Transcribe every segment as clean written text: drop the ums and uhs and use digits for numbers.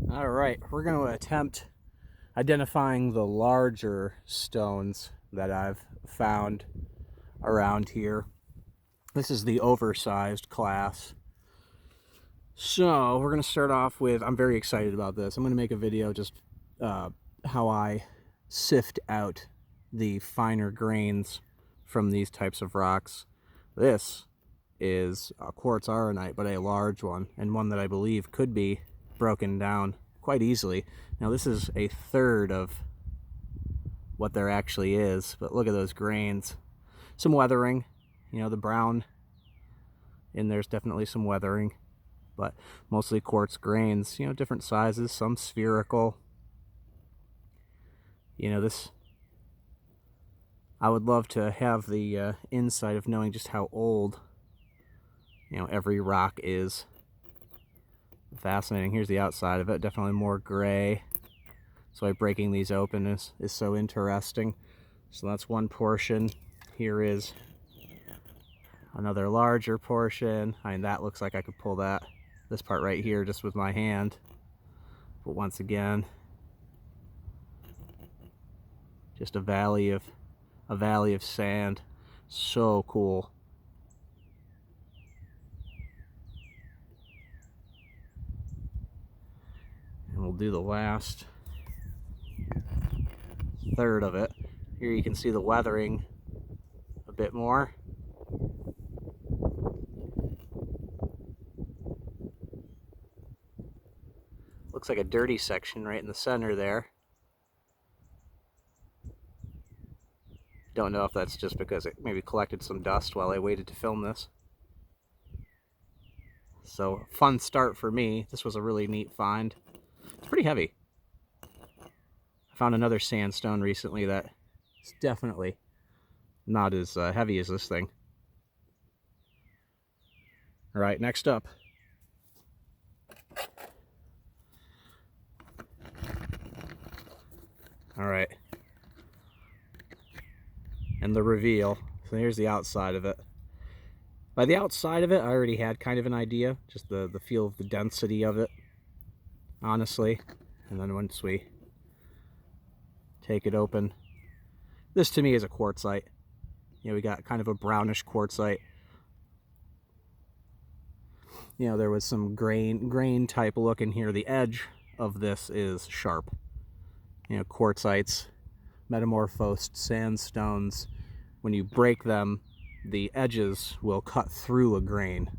All right, we're going to attempt identifying the larger stones that I've found around here. This is the oversized class. So we're going to start off with, I'm very excited about this. I'm going to make a video just how I sift out the finer grains from these types of rocks. This is a quartz arenite, but a large one, and one that I believe could be broken down quite easily. Now this is a third of what there actually is, but look at those grains. Some weathering, you know, the brown in there's definitely some weathering, but mostly quartz grains, you know, different sizes, some spherical. You know, this, I would love to have the insight of knowing just how old, you know, every rock is. Fascinating. Here's the outside of it, definitely more gray. So why breaking these open is so interesting. So that's one portion. Here is another larger portion. I mean, that looks like I could pull this part right here just with my hand. But once again, just a valley of sand. So cool. And we'll do the last third of it. Here you can see the weathering a bit more. Looks like a dirty section right in the center there. Don't know if that's just because it maybe collected some dust while I waited to film this. So, fun start for me. This was a really neat find. It's pretty heavy. I found another sandstone recently that is definitely not as heavy as this thing. All right, next up. All right. And the reveal. So here's the outside of it. By the outside of it, I already had kind of an idea, just the feel of the density of it, honestly. And then once we take it open, this to me is a quartzite. You know, we got kind of a brownish quartzite. You know, there was some grain type look in here. The edge of this is sharp. You know, quartzites, metamorphosed sandstones, when you break them, the edges will cut through a grain.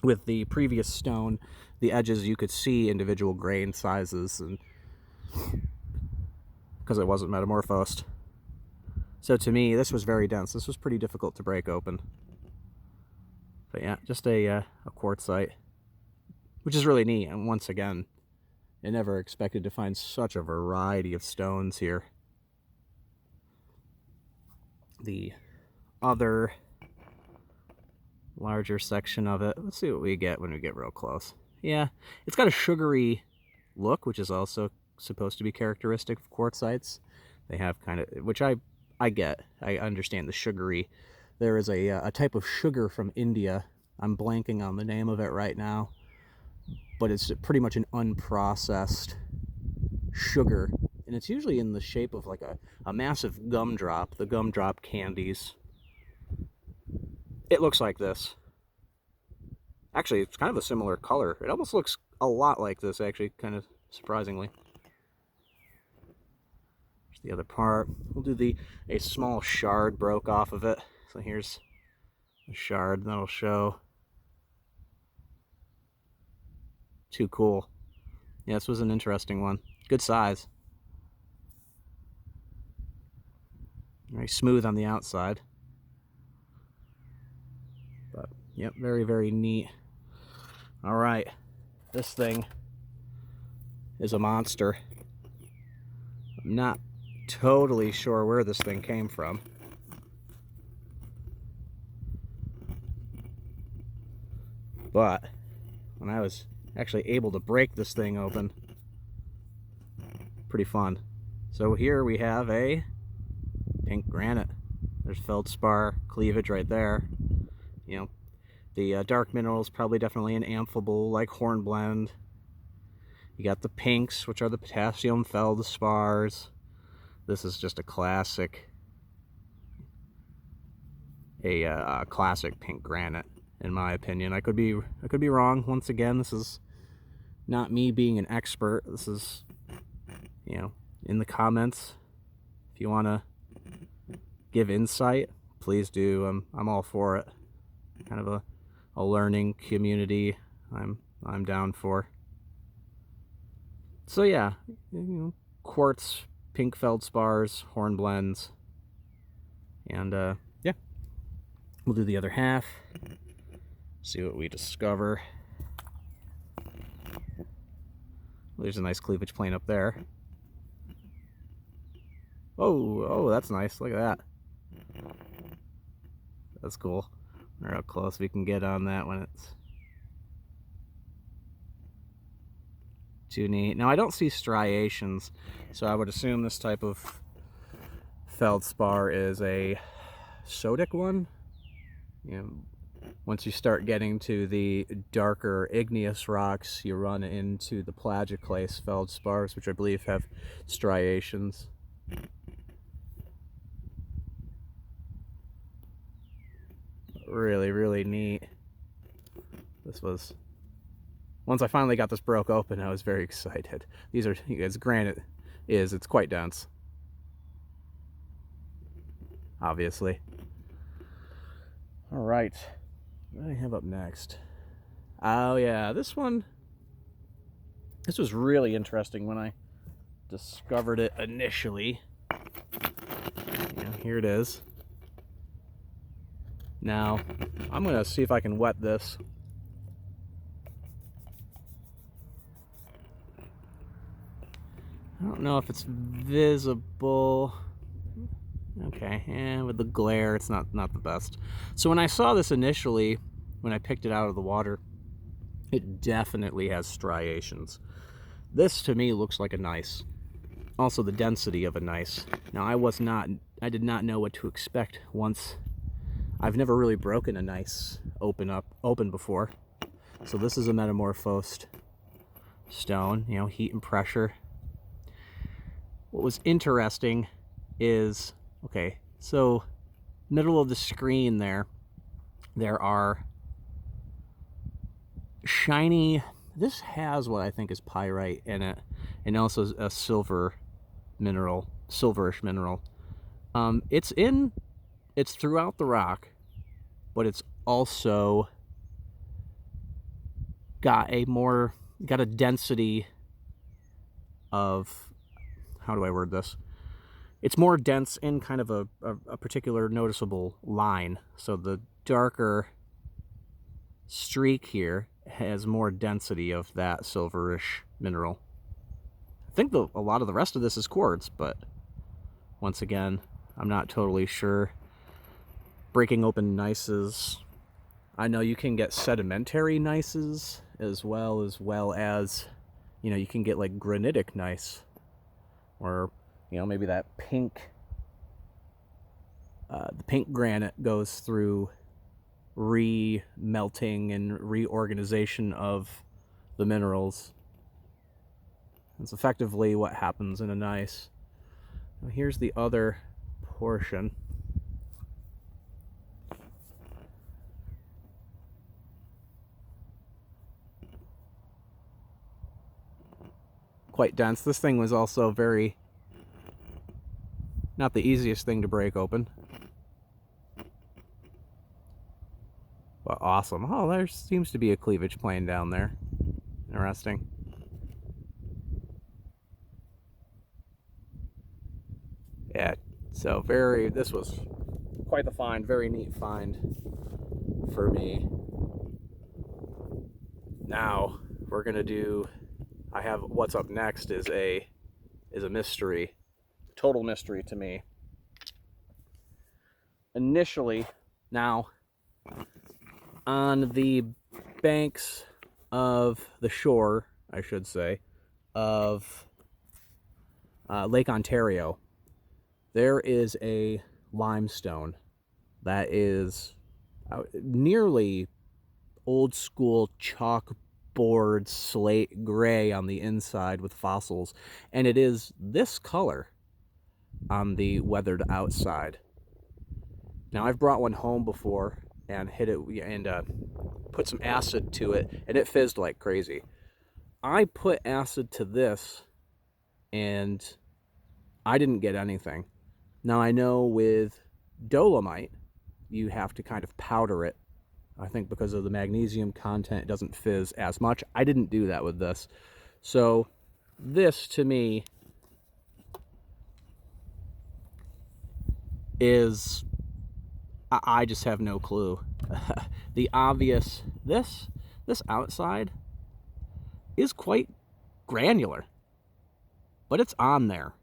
With the previous stone, the edges, you could see individual grain sizes, and because it wasn't metamorphosed. So to me, this was very dense. This was pretty difficult to break open. But yeah, just a quartzite, which is really neat. And once again, I never expected to find such a variety of stones here. The other larger section of it, let's see what we get when we get real close. Yeah, it's got a sugary look, which is also supposed to be characteristic of quartzites. They have kind of, which I get. I understand the sugary. There is a type of sugar from India. I'm blanking on the name of it right now, but it's pretty much an unprocessed sugar, and it's usually in the shape of like a massive gumdrop, the gumdrop candies. It looks like this. Actually, it's kind of a similar color. It almost looks a lot like this, actually, kind of surprisingly. Here's the other part. We'll do a small shard broke off of it. So here's a shard that'll show. Too cool. Yeah, this was an interesting one. Good size. Very smooth on the outside. But, yep, very, very neat. All right. This thing is a monster. I'm not totally sure where this thing came from. But when I was actually able to break this thing open, pretty fun. So here we have a pink granite. There's feldspar cleavage right there. You know, the dark minerals, probably definitely an amphibole like hornblende. You got the pinks, which are the potassium feldspars. This is just a classic, classic pink granite, in my opinion. I could be wrong. Once again, this is not me being an expert. This is, you know, in the comments, if you want to give insight, please do. I'm all for it. Kind of a learning community. I'm down for. So yeah, you know, quartz, pink feldspars, hornblends, and yeah, we'll do the other half. See what we discover. There's a nice cleavage plane up there. Oh, that's nice. Look at that. That's cool. I wonder how close we can get on that when it's too neat. Now I don't see striations, so I would assume this type of feldspar is a sodic one. You know, once you start getting to the darker igneous rocks, you run into the plagioclase feldspars, which I believe have striations. Really, really neat. This was, once I finally got this broke open, I was very excited. These are, as granite is, it's quite dense, obviously. All right, what do I have up next? Oh yeah, this one, this was really interesting when I discovered it initially. Yeah, here it is. Now, I'm gonna see if I can wet this. I don't know if it's visible. Okay, and with the glare, it's not the best. So when I saw this initially, when I picked it out of the water, it definitely has striations. This to me looks like a gneiss. Also the density of a gneiss. Now I did not know what to expect once. I've never really broken a gneiss open before. So this is a metamorphosed stone, you know, heat and pressure. What was interesting is, okay, so middle of the screen there are shiny, this has what I think is pyrite in it, and also a silver mineral, silverish mineral. It's throughout the rock, but it's also got a density of, how do I word this? It's more dense in kind of a particular noticeable line. So the darker streak here has more density of that silverish mineral. I think a lot of the rest of this is quartz, but once again, I'm not totally sure. Breaking open gneisses, I know you can get sedimentary gneisses as well as, you know, you can get like granitic gneiss, or, you know, maybe that pink, the pink granite goes through re-melting and reorganization of the minerals. It's effectively what happens in a gneiss. Now here's the other portion. Quite dense. This thing was also not the easiest thing to break open. But awesome. Oh, there seems to be a cleavage plane down there. Interesting. Yeah, so this was quite the find, very neat find for me. Now, we're gonna do, what's up next is a mystery, total mystery to me. Initially, now, on the banks of the shore, I should say, of Lake Ontario, there is a limestone that is nearly old school chalk bored slate gray on the inside with fossils, and it is this color on the weathered outside. Now, I've brought one home before and hit it and put some acid to it, and it fizzed like crazy. I put acid to this, and I didn't get anything. Now, I know with dolomite, you have to kind of powder it. I think because of the magnesium content, it doesn't fizz as much. I didn't do that with this. So this, to me, is... I just have no clue. The obvious... This outside is quite granular. But it's on there.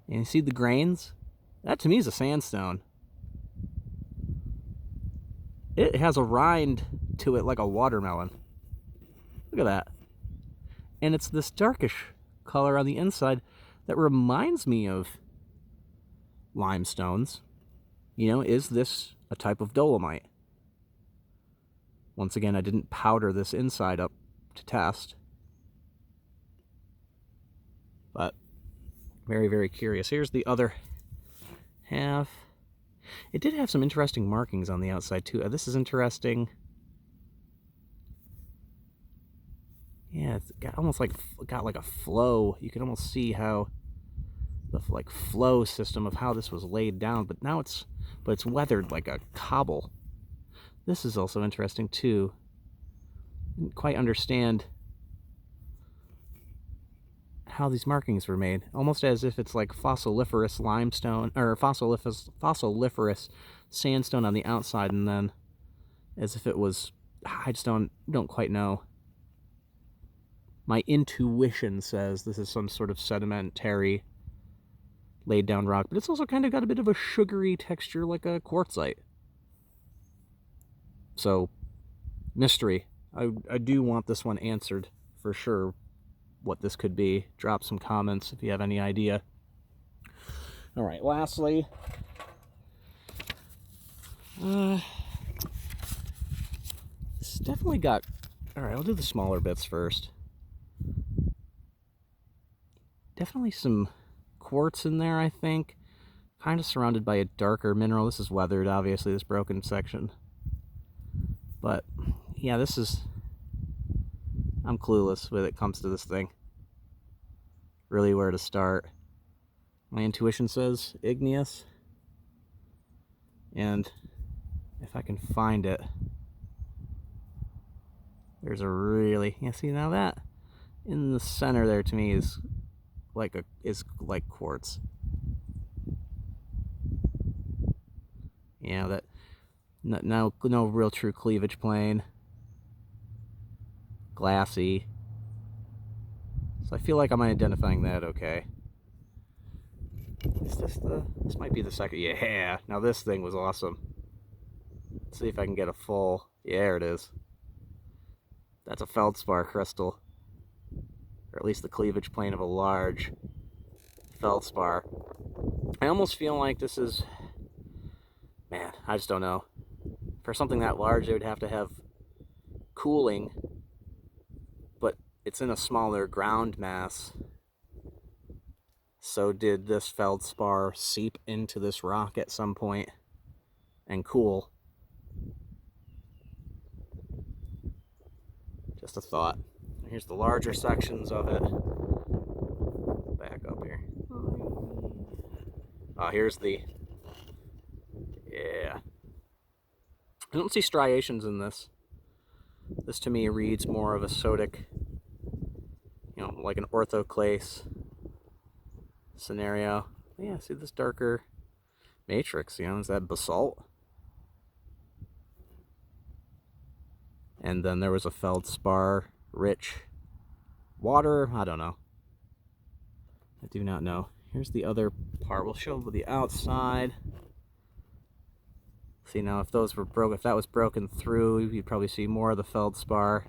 And you see the grains? That, to me, is a sandstone. It has a rind to it like a watermelon. Look at that. And it's this darkish color on the inside that reminds me of limestones. You know, is this a type of dolomite? Once again, I didn't powder this inside up to test. But very, very curious. Here's the other half. It did have some interesting markings on the outside too. This is interesting. Yeah, it's got almost like a flow. You can almost see how the like flow system of how this was laid down. But now it's weathered like a cobble. This is also interesting too. Didn't quite understand how these markings were made, almost as if it's like fossiliferous limestone or fossiliferous sandstone on the outside, and then as if it was, I just don't quite know. My intuition says this is some sort of sedimentary laid down rock, but it's also kind of got a bit of a sugary texture like a quartzite. So, mystery. I do want this one answered for sure. What this could be. Drop some comments if you have any idea. All right, lastly, this definitely got... All right, I'll do the smaller bits first. Definitely some quartz in there, I think. Kind of surrounded by a darker mineral. This is weathered, obviously, this broken section. But, yeah, this is... I'm clueless when it comes to this thing. Really where to start. My intuition says igneous. And if I can find it, there's a really... Yeah, see now that in the center there to me is like quartz. Yeah, that no real true cleavage plane. Glassy. So I feel like I'm identifying that okay. Is this this might be the second? Yeah, now this thing was awesome. Let's see if I can get a full, yeah, there it is. That's a feldspar crystal. Or at least the cleavage plane of a large feldspar. I almost feel like this is, man, I just don't know. For something that large, they would have to have cooling, but it's in a smaller ground mass. So did this feldspar seep into this rock at some point and cool? Just a thought. Here's the larger sections of it. Back up here. Oh, here's the... Yeah. I don't see striations in this. This to me reads more of a sodic, you know, like an orthoclase scenario. Yeah, see this darker matrix, you know, is that basalt? And then there was a feldspar rich water. I don't know. I do not know. Here's the other part. We'll show the outside. See now, if those were broken, if that was broken through, you'd probably see more of the feldspar.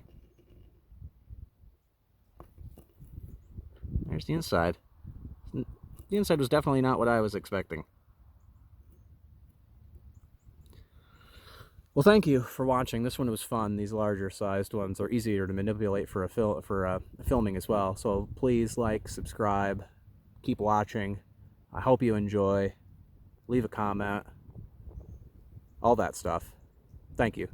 There's the inside. The inside was definitely not what I was expecting. Well, thank you for watching. This one was fun. These larger sized ones are easier to manipulate for filming as well. So please like, subscribe, keep watching. I hope you enjoy. Leave a comment. All that stuff. Thank you.